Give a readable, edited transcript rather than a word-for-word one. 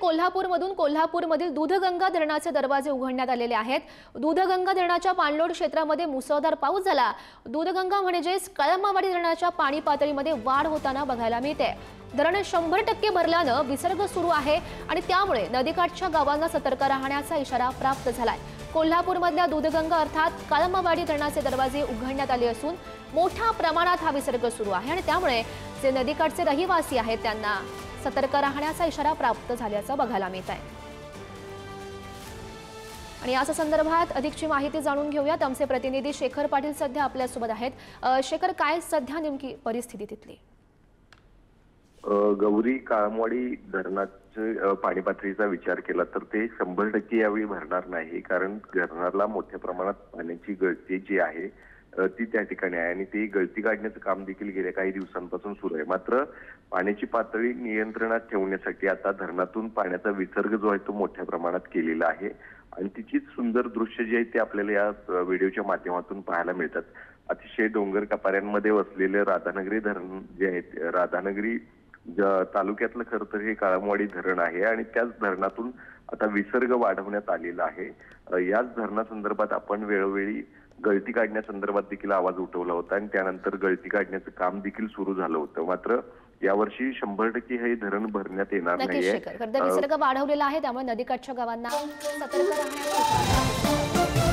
कोल्हापूरमधील दूधगंगा धरणाचे दरवाजे उघडण्यात आलेले आहेत। दूधगंगा धरणाच्या पाणलोट क्षेत्रामध्ये मुसळधार पाऊस झाला। दूधगंगा म्हणजेच कळमवाडी धरणाच्या पाणी पातळीमध्ये वाढ होताना बघायला मिळते। धरण 100% भरल्यानं विसर्ग सुरू आहे आणि त्यामुळे नदीकाठच्या गावांना सतर्क राहण्याचा इशारा प्राप्त झालाय। कोल्हापूरमधल्या दूधगंगा अर्थात कळमवाडी धरणाचे दरवाजे उघडण्यात आले असून मोठ्या प्रमाणात हा विसर्ग सुरू आहे आणि त्यामुळे जे नदीकाठचे रहिवासी आहेत त्यांना सतर्क राहण्याचा इशारा प्राप्त झाल्याचं बघायला मिळत आहे। आणि या संदर्भात अधिकची माहिती जाणून घेऊयात। आमचे प्रतिनिधी शेखर पाटील सध्या आपल्यासोबत आहेत। शेखर, काय सध्या नेमकी परिस्थिती तिथली? गौरी, काळमवाडी धरणाचे पाणी पातळीचा विचार केला तर ते 100% यावेळी भरणार नाही, कारण धरणाला मोठ्या प्रमाणात पाण्याची गळती जी आहे ती त्या ठिकाणी आहे आणि ती गळती काढण्याचं काम देखील गेल्या काही दिवसांपासून सुरू आहे। मात्र पाण्याची पातळी नियंत्रणात ठेवण्यासाठी आता धरणातून पाण्याचा विसर्ग जो आहे तो मोठ्या प्रमाणात केलेला आहे आणि तिचीच सुंदर दृश्य जी आहेत ते आपल्याला या व्हिडिओच्या माध्यमातून पाहायला मिळतात। अतिशय डोंगर कपाऱ्यांमध्ये वसलेले राधानगरी धरण जे आहे, राधानगरी तालुक्यातलं खरं तर हे काळमवाडी धरण आहे आणि त्याच धरणातून आता विसर्ग वाढवण्यात आलेला आहे। याच धरणासंदर्भात आपण वेळोवेळी गळती काढण्यासंदर्भात देखील आवाज उठवला होता आणि त्यानंतर गळती काढण्याचं काम देखील सुरू झालं होतं। मात्र यावर्षी 100% हे धरण भरण्यात येणार नाहीये। विसर्ग वाढवलेला आहे त्यामुळे नदीकाठच्या गावांना सतर्क राहण्याचा